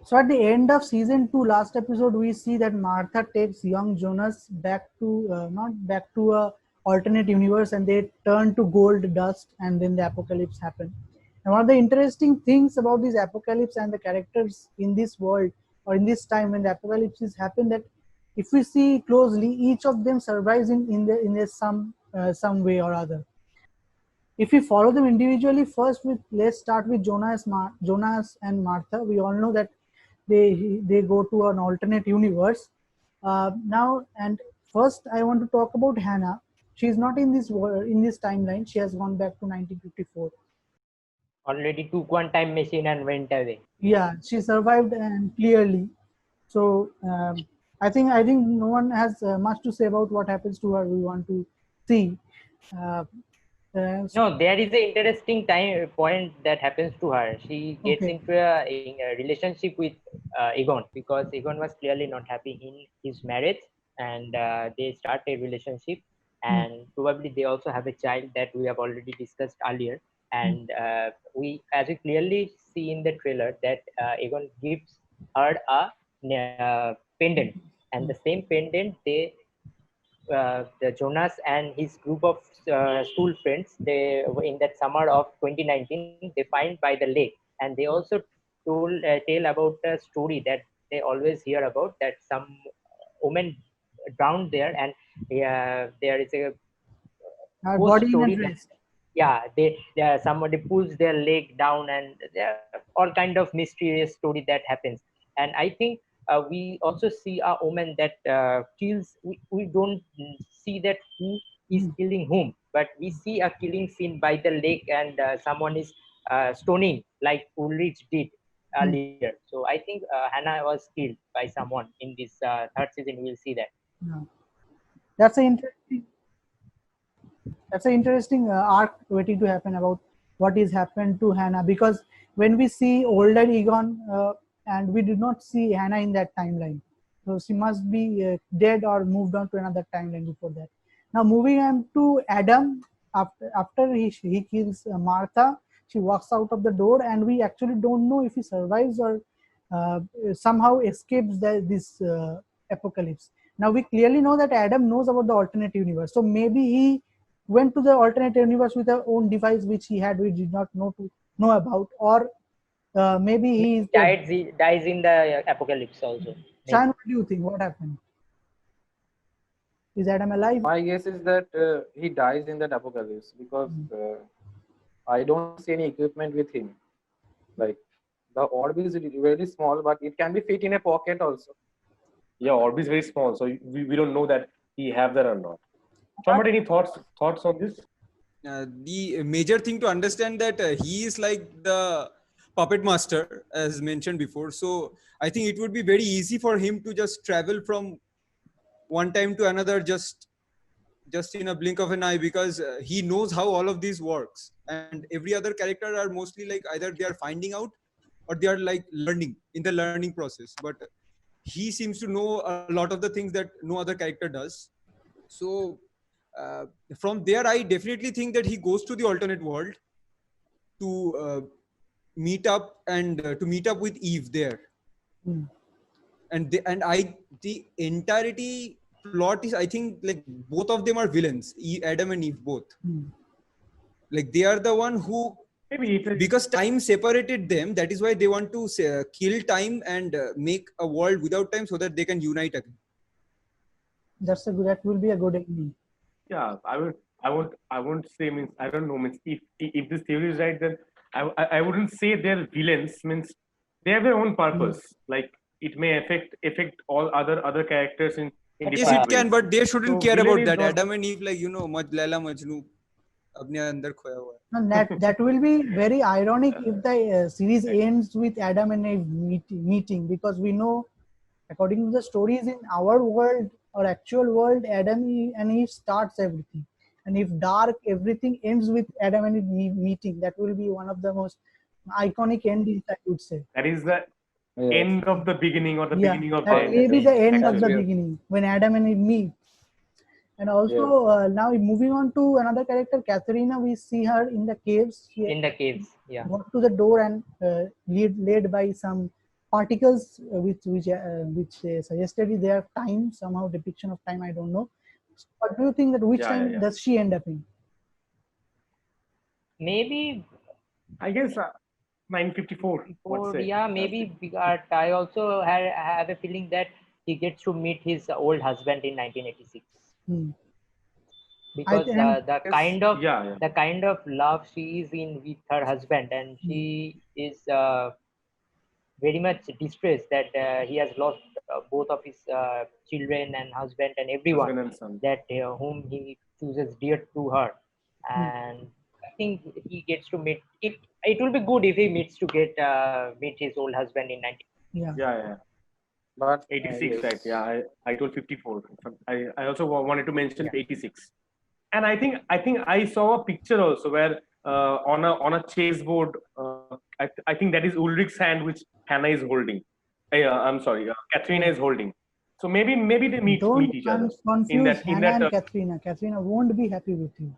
So at the end of season 2, last episode, we see that Martha takes young Jonas back to not back to a alternate universe, and they turn to gold dust, and then the apocalypse happen. And one of the interesting things about this apocalypse and the characters in this world or in this time when the apocalypse is happen, that if we see closely, each of them survives in some way or other. If we follow them individually, first let's start with Jonas and Martha. We all know that they go to an alternate universe now. And first, I want to talk about Hannah. She is not in this timeline. She has gone back to 1954. Already took one time machine and went away. Yeah, she survived and clearly. So I think no one has much to say about what happens to her. We want to see. Uh, No, there is an interesting time point that happens to her. She gets okay. into a relationship with Egon, because Egon was clearly not happy in his marriage, and they start a relationship, and probably they also have a child that we have already discussed earlier. And as we clearly see in the trailer, that Egon gives her a pendant, and the same pendant the Jonas and his group of school friends, they in that summer of 2019, they find by the lake, and they also tell about a story that they always hear about, that some woman drowned there, and there is a Her ghost body in a story that, dress. yeah, they somebody pulls their leg down, and there are all kind of mysterious story that happens. And I think we also see a woman that kills. We don't see that who is killing whom, but we see a killing scene by the lake, and someone is stoning like Ulrich did earlier. So I think Hannah was killed by someone in this third season. We'll see that. Yeah. That's an interesting. That's an interesting arc waiting to happen about what is happened to Hannah, because when we see older Egon and we did not see Hannah in that timeline, so she must be dead or moved on to another timeline before that. Now moving on to Adam, after he kills Martha, she walks out of the door, and we actually don't know if he survives or uh, somehow escapes this apocalypse. Now we clearly know that Adam knows about the alternate universe, so maybe he went to the alternate universe with a own device which we did not know about, or maybe he is dead. He dies in the apocalypse also. Chan, Maybe. what do you think? What happened? Is Adam alive? My guess is that he dies in that apocalypse because I don't see any equipment with him. Like the orb is very small, but it can be fit in a pocket also. Yeah, orb is very small, so we don't know that he have that or not. Somebody, any thoughts on this? The major thing to understand that he is like the puppet master, as mentioned before. So I think it would be very easy for him to just travel from one time to another just in a blink of an eye, because he knows how all of this works. And every other character are mostly like either they are finding out or they are like learning in the learning process. But he seems to know a lot of the things that no other character does. So from there, I definitely think that he goes to the alternate world to meet up with Eve there. And the entirety plot is, I think, like both of them are villains, Adam and Eve both. Like they are the one who, because time separated them, that is why they want to kill time and make a world without time so that they can unite again. That will be a good ending. Yeah, I won't say, means I don't know, means if this theory is right, then I wouldn't say they're villains. Means they have their own purpose. Like it may affect all other characters in Yes, different it can, ways. but they shouldn't So care villain about is that. not- Adam and Eve, like, Laila Majnu अपने अंदर खोया हुआ है. And that will be very ironic if the series ends with Adam and Eve meeting, because we know, according to the stories in our world or actual world, Adam and Eve starts everything, and if dark, everything ends with Adam and Eve meeting. That will be one of the most iconic endings, I would say. That is the end of the beginning, or the beginning of that the may be the end of the actually. beginning when Adam and Eve meet. And also now moving on to another character, Katharina, we see her in the caves. In the caves, yeah. Walk to the door and led by some particles which suggested their time, somehow depiction of time. I don't know. What do you think that which Yeah, time yeah. does she end up in? Maybe I guess 954. What's before, it? yeah, maybe but I also have a feeling that he gets to meet his old husband in 1986 Hmm. because and the Yes. kind of Yeah. the kind of love she is in with her husband, and she is very much distressed that he has lost both of his children and husband and everyone Husband and son. that whom he chooses dear to her. Hmm. And I think he gets to meet it. It will be good if he meets to meet his old husband in 19. Yeah. Yeah. But 86, yes. right? Yeah, I told 54. I also wanted to mention Yeah. 86. And I think I saw a picture also where on a chessboard, I think that is Ulrich's hand which Hannah is holding. I'm sorry, Katrina is holding. So maybe they Don't meet each other in confuse that Hannah and Katrina. Katrina won't be happy with you.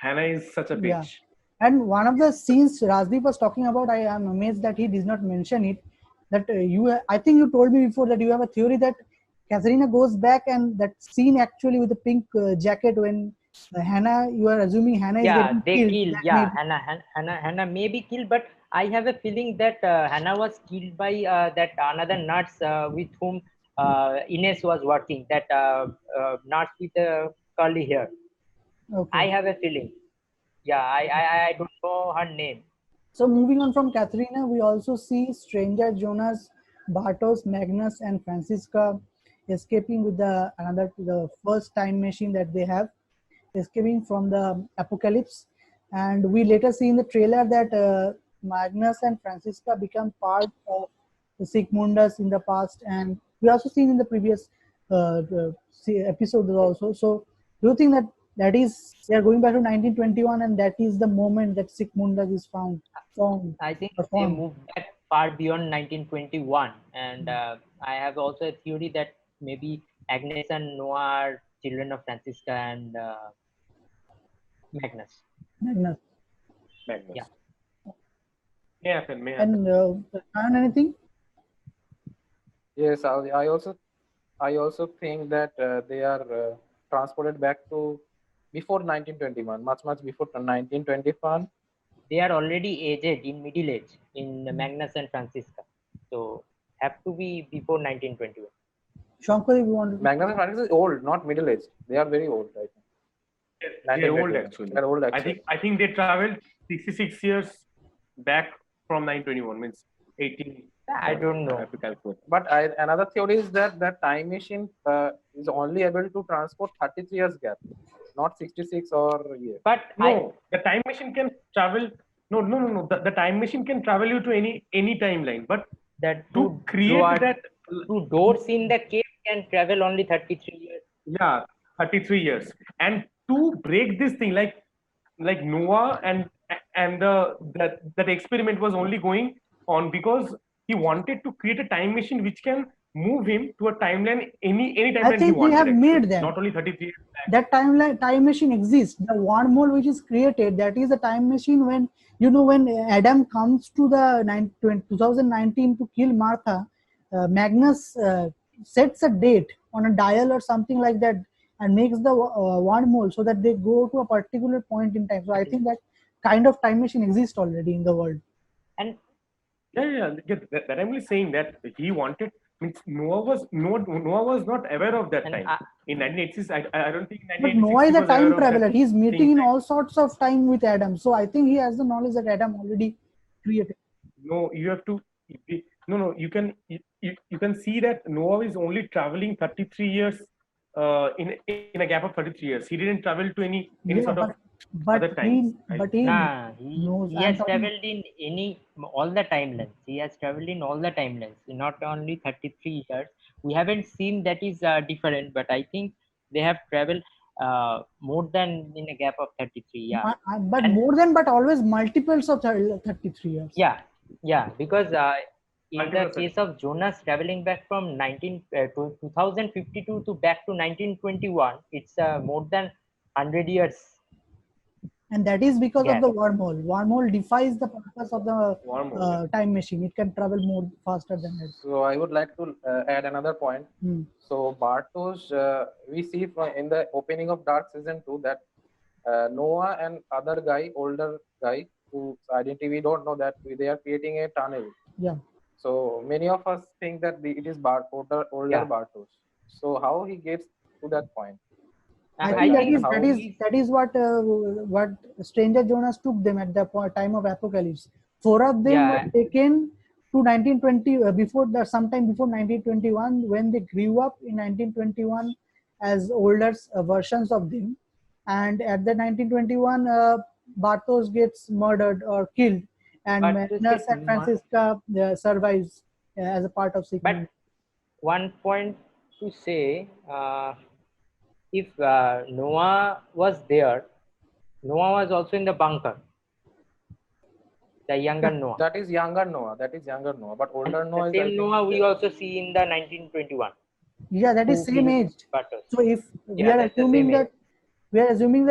Hannah is such a Yeah. bitch. And one of the scenes Rajdeep was talking about, I am amazed that he did not mention it. That I think you told me before that you have a theory that Katrina goes back, and that scene actually with the pink jacket when Hannah, you are assuming Hannah is Yeah, getting they killed. kill. That may Yeah, be- Hannah may be killed, but I have a feeling that Hannah was killed by that another nurse with whom Ines was working. That nurse with curly hair. I okay. have a feeling. Yeah, I don't know her name. So moving on from Katrina, we also see Stranger Jonas, Bartos, Magnus, and Francisca escaping with the first time machine that they have, escaping from the apocalypse. And we later see in the trailer that Magnus and Francisca become part of the Sigmundus in the past, and we also seen in the previous episodes also. So, do you think that they are going back to 1921, and that is the moment that Sigmundus is found I think or they formed? moved back far beyond 1921, and I have also a theory that maybe Agnes and Noah are children of Francisca and Magnus. Magnus. Magnus. Yeah. May happen. And Karan, anything? Yes, I also think that they are transported back to before 1921, much before 1921. They are already aged in middle age in Magnus and Francisca, so have to be before 1921. Shankar, if you want to. Magnus and Francis is old, not middle aged. They are very old, I think. They're old 1921. actually. They're old actually. I think they traveled 66 years back from 921, means 18. I don't know. I have to calculate. But another theory is that that time machine is only able to transport 33 years gap, not 66 or year. But No, the time machine can travel. No. The time machine can travel you to any timeline, but that to create that, two doors in the cave can travel only 33 years. yeah, 33 years, and to break this thing, like Noah and that experiment was only going on because he wanted to create a time machine which can move him to a timeline any I timeline he think they wanted. have Actually. made them. Not only 33 years back. That time machine exists. The wormhole which is created, that is a time machine when when Adam comes to the 2019 to kill Martha, Magnus sets a date on a dial or something like that and makes the wormhole so that they go to a particular point in time. So I think that kind of time machine exists already in the world. And Yeah. That I'm really saying that he wanted. Means Noah was not aware of that And, time. In 1986, I don't think. But 1986 Noah is he a was aware time of traveler. that He's meeting thing. in all sorts of time with Adam. So I think he has the knowledge that Adam already created. No, you have to. No. You can see that Noah is only traveling 33 years in a gap of 33 years. He didn't travel to any Yeah, sort of but other times. he nah, knows. he I'm has talking. traveled in all the timelines. He has traveled in all the timelines, not only 33 years. We haven't seen that is different, but I think they have traveled more than in a gap of 33. Yeah. But And- more than, but always multiples of 33 years. Yeah, because in the Multiple case of Jonas traveling back from 2052 to back to 1921, it's more than 100 years. and that is because of Yes. the wormhole. Wormhole defies the purpose of the Wormhole, time machine. It can travel more faster than it. So I would like to add another point. Hmm. So Bartosz, we see from in the opening of Dark Season 2 that Noah and other guy, older guy, whose identity we don't know, that they are creating a tunnel. Yeah. So many of us think that it is older Yeah. Bartosz. So how he gets to that point? I Like, think I mean, how that is what Stranger Jonas took them at the time of Apocalypse. 4 of them Yeah. were taken to 1920 before that, sometime before 1921, when they grew up in 1921 as older versions of them, and at the 1921 Bartos gets murdered or killed, and Bartos Magnus gets and Francisca survives as a part of But Sigmund. one point to say, if Noah was there, Noah was also in the bunker. The younger Noah. that is younger Noah. That is younger Noah. But older Noah The is, I same think, Noah we also see in the 1921. Yeah, that is Who same killed age. Bartos. So if we Yeah, are that's the assuming same that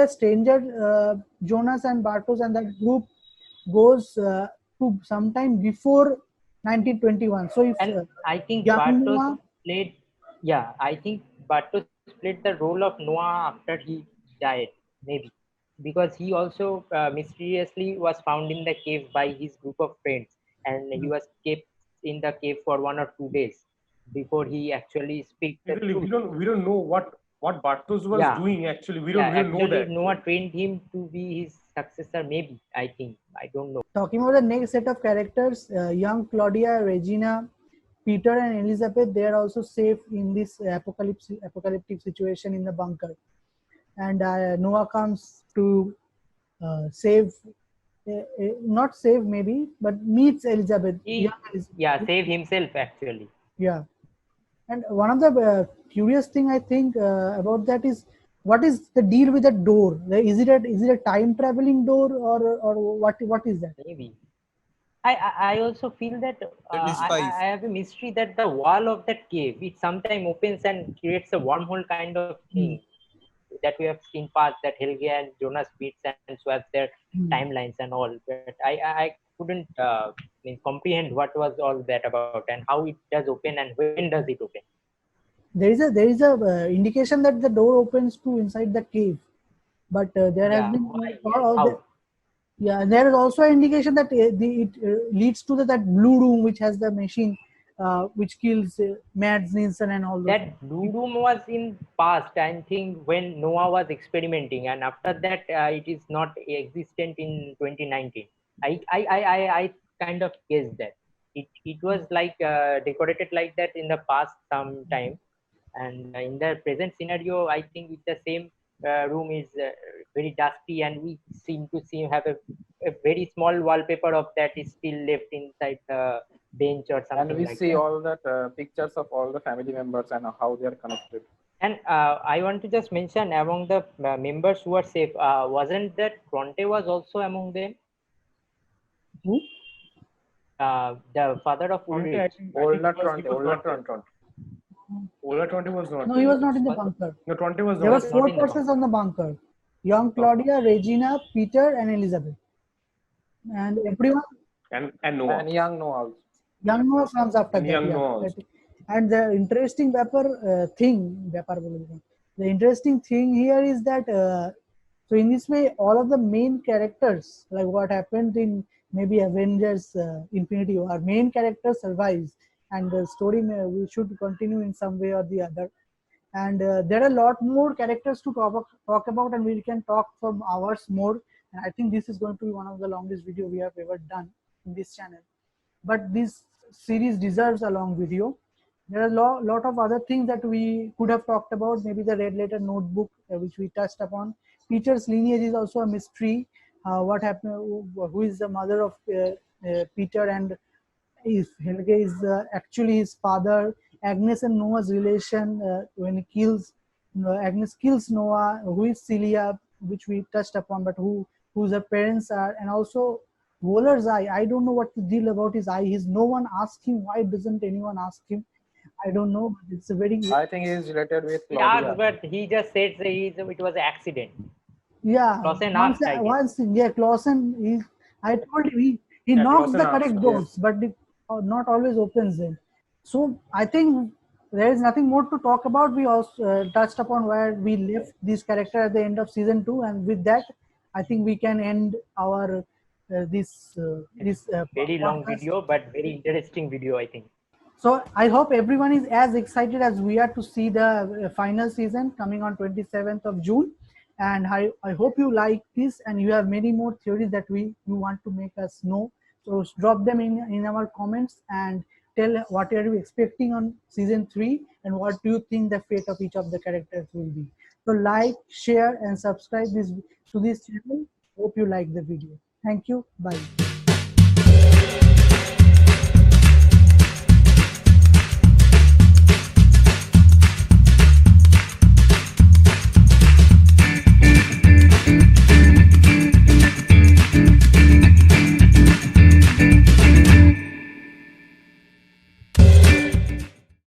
age. Stranger Jonas and Bartos and that group goes to sometime before 1921. So if And I think young Bartos Noah, played, yeah, I think Bartos played the role of Noah after he died, maybe. Because he also mysteriously was found in the cave by his group of friends, and he was kept in the cave for 1 or 2 days before he actually speaks the literally, truth. we don't know what Bartos was Yeah. doing actually. We Yeah, don't know actually, that. Noah trained him to be his successor, maybe. I think. I don't know. talking about the next set of characters, young Claudia, Regina, Peter, and Elizabeth, they are also safe in this apocalyptic situation in the bunker, and Noah comes to save, not save maybe, but meets Elizabeth. He, yeah, save himself actually. Yeah. And one of the curious thing I think about that is, what is the deal with the door? Is it a time traveling door, or what is that? Maybe. I also feel that That is 5. I have a mystery that the wall of that cave, it sometimes opens and creates a wormhole kind of thing that we have seen past, that Helge and Jonas meets and swaps their timelines and all. But I couldn't comprehend what was all that about and how it does open and when does it open. There is a indication that the door opens to inside the cave, but there has Yeah, been why? Yes, how? yeah, there is also an indication that it leads to that blue room which has the machine which kills Mads Nielsen and all those. That blue room was in past, I think, when Noah was experimenting, and after that it is not existent in 2019. I kind of guessed that it was like decorated like that in the past sometime, and in the present scenario I think it's the same. Room is very dusty, and we seem to have a very small wallpaper of that is still left inside the bench or something and we like see that. all that pictures of all the family members and how they are connected. And I want to just mention, among the members who are safe, wasn't that Tronte was also among them? Who? The father of Tronte, Ulrich. Older he was Tronte. not. Ola Tronte was not. No, he was not in the Was- bunker. No, Tronte was There were not. not 4 in the persons on the bunker: young Claudia, Regina, Peter, and Elizabeth, and everyone. And Noah. And young Noah also. Young Noah comes after And that. young Yeah. Noah also. And the interesting the interesting thing here is that so in this way, all of the main characters, like what happened in maybe Avengers Infinity War, main character survives, and the story we should continue in some way or the other. And there are a lot more characters to talk about, and we can talk for hours more. And I think this is going to be one of the longest video we have ever done in this channel. But this series deserves a long video. There are a lot of other things that we could have talked about, maybe the Red Letter Notebook, which we touched upon. Peter's lineage is also a mystery. What happened? Who is the mother of Peter, and if Helge is actually his father? Agnes and Noah's relation, when he kills Agnes kills Noah. Who is Celia, which we touched upon, but whose her parents are, and also Waller's eye. I don't know what the deal about his eye. No one asked him. Why doesn't anyone ask him? I don't know. But it's a very I think he is related with He asked, Claudia. but he just said that it was an accident. Yeah, Clausen once, asked, I guess. yeah, Clausen, I told you, he Yeah, knocks Clausen the asked, correct yes. doors, but not always opens them. So I think there is nothing more to talk about. We also touched upon where we left this character at the end of season 2, and with that, I think we can end our this Very long podcast. video, but very interesting video, I think. So I hope everyone is as excited as we are to see the final season coming on 27th of June. And I hope you like this and you have many more theories that you want to make us know. So drop them in our comments and tell what are you expecting on season 3 and what do you think the fate of each of the characters will be. So like, share and subscribe to this channel. Hope you like the video. Thank you. Bye.